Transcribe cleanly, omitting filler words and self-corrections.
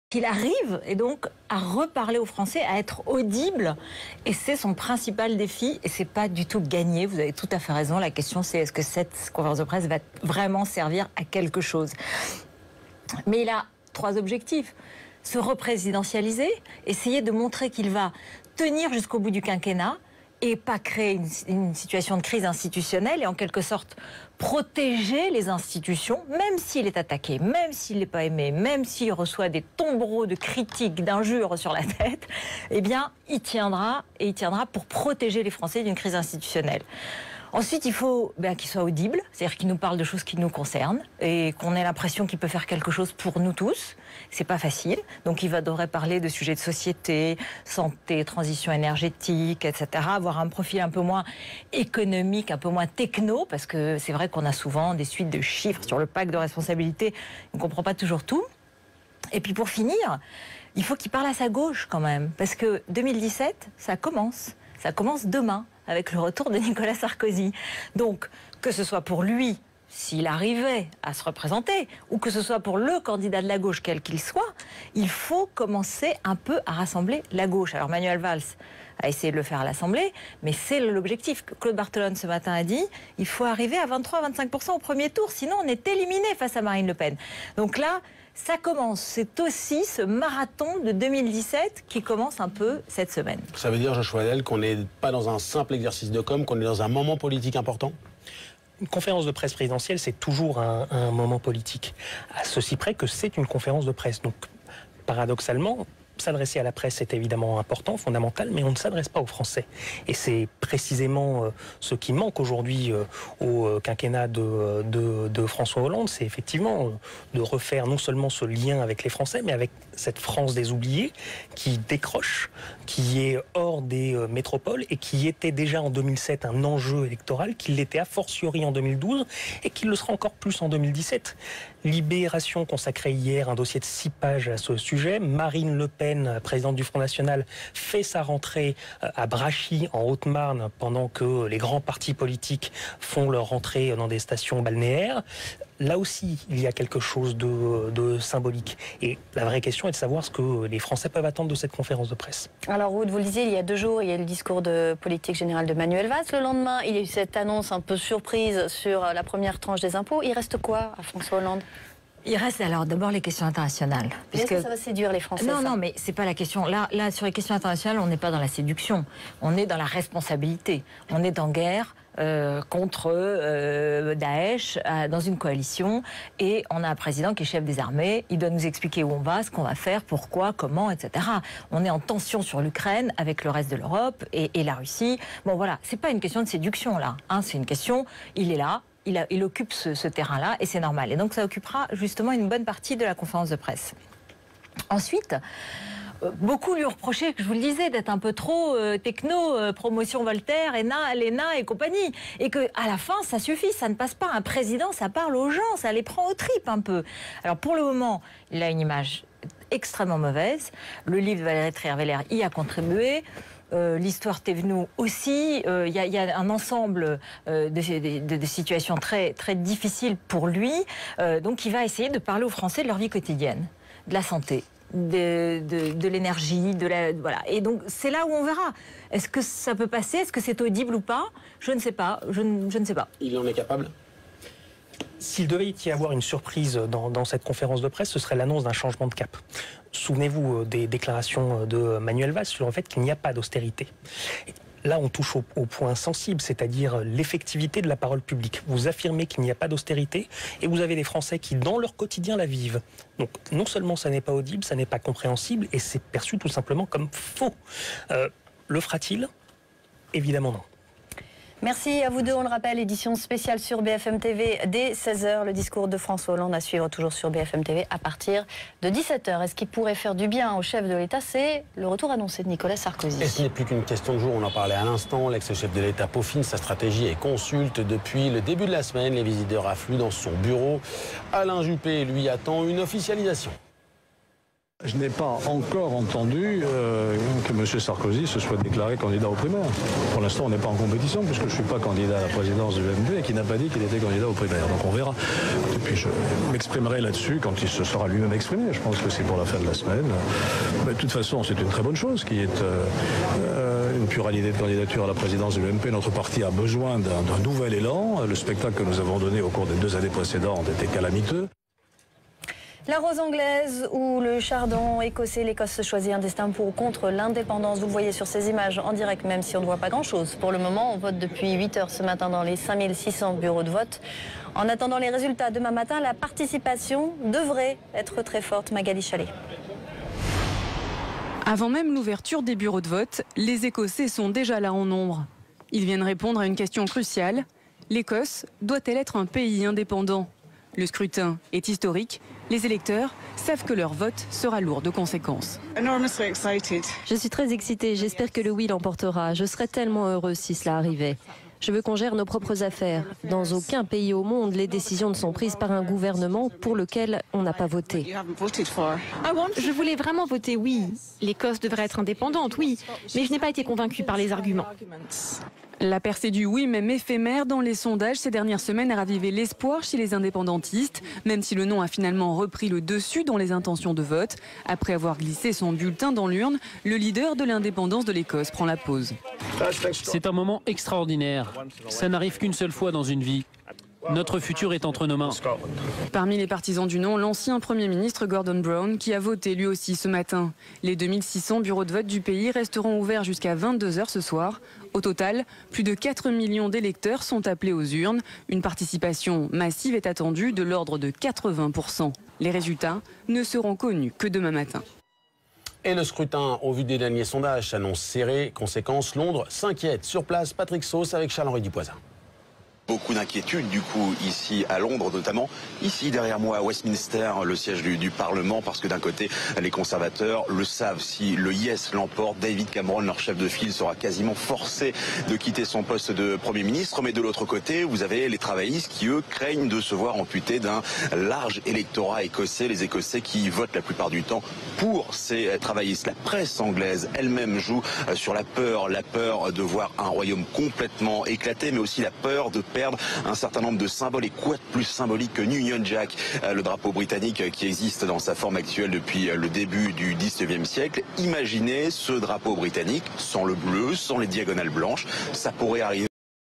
qu'il arrive et donc à reparler aux Français, à être audible, et c'est son principal défi, et c'est pas du tout gagné. Vous avez tout à fait raison. La question, c'est est-ce que cette conférence de presse va vraiment servir à quelque chose? Mais il a 3 objectifs: se représidentialiser, essayer de montrer qu'il va tenir jusqu'au bout du quinquennat et pas créer une situation de crise institutionnelle, et en quelque sorte protéger les institutions, même s'il est attaqué, même s'il n'est pas aimé, même s'il reçoit des tombereaux de critiques, d'injures sur la tête, eh bien, il tiendra, et il tiendra pour protéger les Français d'une crise institutionnelle. Ensuite, il faut qu'il soit audible, c'est-à-dire qu'il nous parle de choses qui nous concernent et qu'on ait l'impression qu'il peut faire quelque chose pour nous tous. C'est pas facile. Donc, il devrait parler de sujets de société, santé, transition énergétique, etc. Avoir un profil un peu moins économique, un peu moins techno, parce que c'est vrai qu'on a souvent des suites de chiffres sur le pacte de responsabilité. On ne comprend pas toujours tout. Et puis, pour finir, il faut qu'il parle à sa gauche quand même, parce que 2017, ça commence. Ça commence demain, avec le retour de Nicolas Sarkozy. Donc, que ce soit pour lui, s'il arrivait à se représenter, ou que ce soit pour le candidat de la gauche, quel qu'il soit, il faut commencer un peu à rassembler la gauche. Alors, Manuel Valls a essayé de le faire à l'Assemblée, mais c'est l'objectif. Claude Barthelone, ce matin, a dit il faut arriver à 23-25% au premier tour, sinon on est éliminé face à Marine Le Pen. Donc là, ça commence. C'est aussi ce marathon de 2017 qui commence un peu cette semaine. Ça veut dire, Joshua Hellel, qu'on n'est pas dans un simple exercice de com', qu'on est dans un moment politique important? Une conférence de presse présidentielle, c'est toujours un moment politique. À ceci près que c'est une conférence de presse. Donc, paradoxalement, s'adresser à la presse est évidemment important, fondamental, mais on ne s'adresse pas aux Français. Et c'est précisément ce qui manque aujourd'hui au quinquennat de François Hollande, c'est effectivement de refaire non seulement ce lien avec les Français, mais avec cette France des oubliés qui décroche, qui est hors des métropoles et qui était déjà en 2007 un enjeu électoral, qui l'était a fortiori en 2012 et qui le sera encore plus en 2017. Libération consacrait hier un dossier de 6 pages à ce sujet. Marine Le Pen, présidente du Front National, fait sa rentrée à Brachy, en Haute-Marne, pendant que les grands partis politiques font leur rentrée dans des stations balnéaires. Là aussi, il y a quelque chose de symbolique. Et la vraie question est de savoir ce que les Français peuvent attendre de cette conférence de presse. Alors, Ruud, vous le disiez, il y a 2 jours, il y a eu le discours de politique générale de Manuel Valls. Le lendemain, il y a eu cette annonce un peu surprise sur la première tranche des impôts. Il reste quoi à François Hollande? Il reste alors d'abord les questions internationales. Est-ce que ça va séduire les Français? Non, mais c'est pas la question. Là, sur les questions internationales, on n'est pas dans la séduction. On est dans la responsabilité. On est en guerre contre Daesh dans une coalition, et on a un président qui est chef des armées. Il doit nous expliquer où on va, ce qu'on va faire, pourquoi, comment, etc. On est en tension sur l'Ukraine avec le reste de l'Europe et la Russie. Bon, voilà, c'est pas une question de séduction là. C'est une question. Il est là. Il occupe ce terrain-là, et c'est normal. Et donc ça occupera justement une bonne partie de la conférence de presse. Ensuite, beaucoup lui ont reproché, que je vous le disais, d'être un peu trop techno, promotion Voltaire, l'ENA et compagnie. Et qu'à la fin, ça suffit, ça ne passe pas. Un président, ça parle aux gens, ça les prend aux tripes un peu. Alors pour le moment, il a une image extrêmement mauvaise. Le livre de Valérie Trierweiler y a contribué. L'histoire Thévenoud aussi. Il y a un ensemble de situations très, très difficiles pour lui. Donc il va essayer de parler aux Français de leur vie quotidienne, de la santé, de l'énergie, voilà. Et donc c'est là où on verra. Est-ce que ça peut passer? Est-ce que c'est audible ou pas? Je ne sais pas. Je ne sais pas. Il en est capable? S'il devait y avoir une surprise dans cette conférence de presse, ce serait l'annonce d'un changement de cap. Souvenez-vous des déclarations de Manuel Valls sur le fait qu'il n'y a pas d'austérité. Là, on touche au point sensible, c'est-à-dire l'effectivité de la parole publique. Vous affirmez qu'il n'y a pas d'austérité et vous avez des Français qui, dans leur quotidien, la vivent. Donc, non seulement ça n'est pas audible, ça n'est pas compréhensible et c'est perçu tout simplement comme faux. Le fera-t-il? Évidemment non. Merci à vous deux. On le rappelle, édition spéciale sur BFM TV dès 16h. Le discours de François Hollande à suivre toujours sur BFM TV à partir de 17h. Est-ce qu'il pourrait faire du bien au chef de l'État? C'est le retour annoncé de Nicolas Sarkozy. Et ce n'est plus qu'une question de jour, on en parlait à l'instant. L'ex-chef de l'État peaufine sa stratégie et consulte depuis le début de la semaine. Les visiteurs affluent dans son bureau. Alain Juppé, lui, attend une officialisation. Je n'ai pas encore entendu que M. Sarkozy se soit déclaré candidat aux primaires. Pour l'instant, on n'est pas en compétition puisque je ne suis pas candidat à la présidence de l'UMP et qui n'a pas dit qu'il était candidat aux primaires. Donc on verra. Et puis je m'exprimerai là-dessus quand il se sera lui-même exprimé. Je pense que c'est pour la fin de la semaine. Mais de toute façon, c'est une très bonne chose qui est une pluralité de candidatures à la présidence de l'UMP. Notre parti a besoin d'un nouvel élan. Le spectacle que nous avons donné au cours des 2 années précédentes était calamiteux. La rose anglaise ou le chardon écossais, l'Écosse choisit un destin pour ou contre l'indépendance. Vous le voyez sur ces images en direct, même si on ne voit pas grand-chose. Pour le moment, on vote depuis 8 heures ce matin dans les 5600 bureaux de vote. En attendant les résultats demain matin, la participation devrait être très forte. Magali Chalet. Avant même l'ouverture des bureaux de vote, les Écossais sont déjà là en nombre. Ils viennent répondre à une question cruciale. L'Écosse doit-elle être un pays indépendant ? Le scrutin est historique. Les électeurs savent que leur vote sera lourd de conséquences. Je suis très excitée. J'espère que le oui l'emportera. Je serais tellement heureuse si cela arrivait. Je veux qu'on gère nos propres affaires. Dans aucun pays au monde, les décisions ne sont prises par un gouvernement pour lequel on n'a pas voté. Je voulais vraiment voter oui. L'Écosse devrait être indépendante, oui. Mais je n'ai pas été convaincue par les arguments. La percée du oui, même éphémère dans les sondages ces dernières semaines, a ravivé l'espoir chez les indépendantistes, même si le non a finalement repris le dessus dans les intentions de vote. Après avoir glissé son bulletin dans l'urne, le leader de l'indépendance de l'Écosse prend la pause. C'est un moment extraordinaire. Ça n'arrive qu'une seule fois dans une vie. Notre futur est entre nos mains. Parmi les partisans du non, l'ancien Premier ministre Gordon Brown, qui a voté lui aussi ce matin. Les 2600 bureaux de vote du pays resteront ouverts jusqu'à 22 h ce soir. Au total, plus de 4 millions d'électeurs sont appelés aux urnes. Une participation massive est attendue de l'ordre de 80%. Les résultats ne seront connus que demain matin. Et le scrutin, au vu des derniers sondages, s'annonce serré. Conséquence, Londres s'inquiète. Sur place, Patrick Sauce avec Charles-Henri Dupoisin. Beaucoup d'inquiétudes du coup ici à Londres, notamment ici derrière moi à Westminster, le siège du Parlement, parce que d'un côté les conservateurs le savent, si le Yes l'emporte, David Cameron, leur chef de file, sera quasiment forcé de quitter son poste de Premier ministre. Mais de l'autre côté, vous avez les travaillistes qui eux craignent de se voir amputés d'un large électorat écossais, les Écossais qui votent la plupart du temps pour ces travaillistes. La presse anglaise elle-même joue sur la peur de voir un royaume complètement éclaté, mais aussi la peur de perdre un certain nombre de symboles. Et quoi de plus symbolique que Union Jack, le drapeau britannique qui existe dans sa forme actuelle depuis le début du 19e siècle. Imaginez ce drapeau britannique sans le bleu, sans les diagonales blanches. Ça pourrait arriver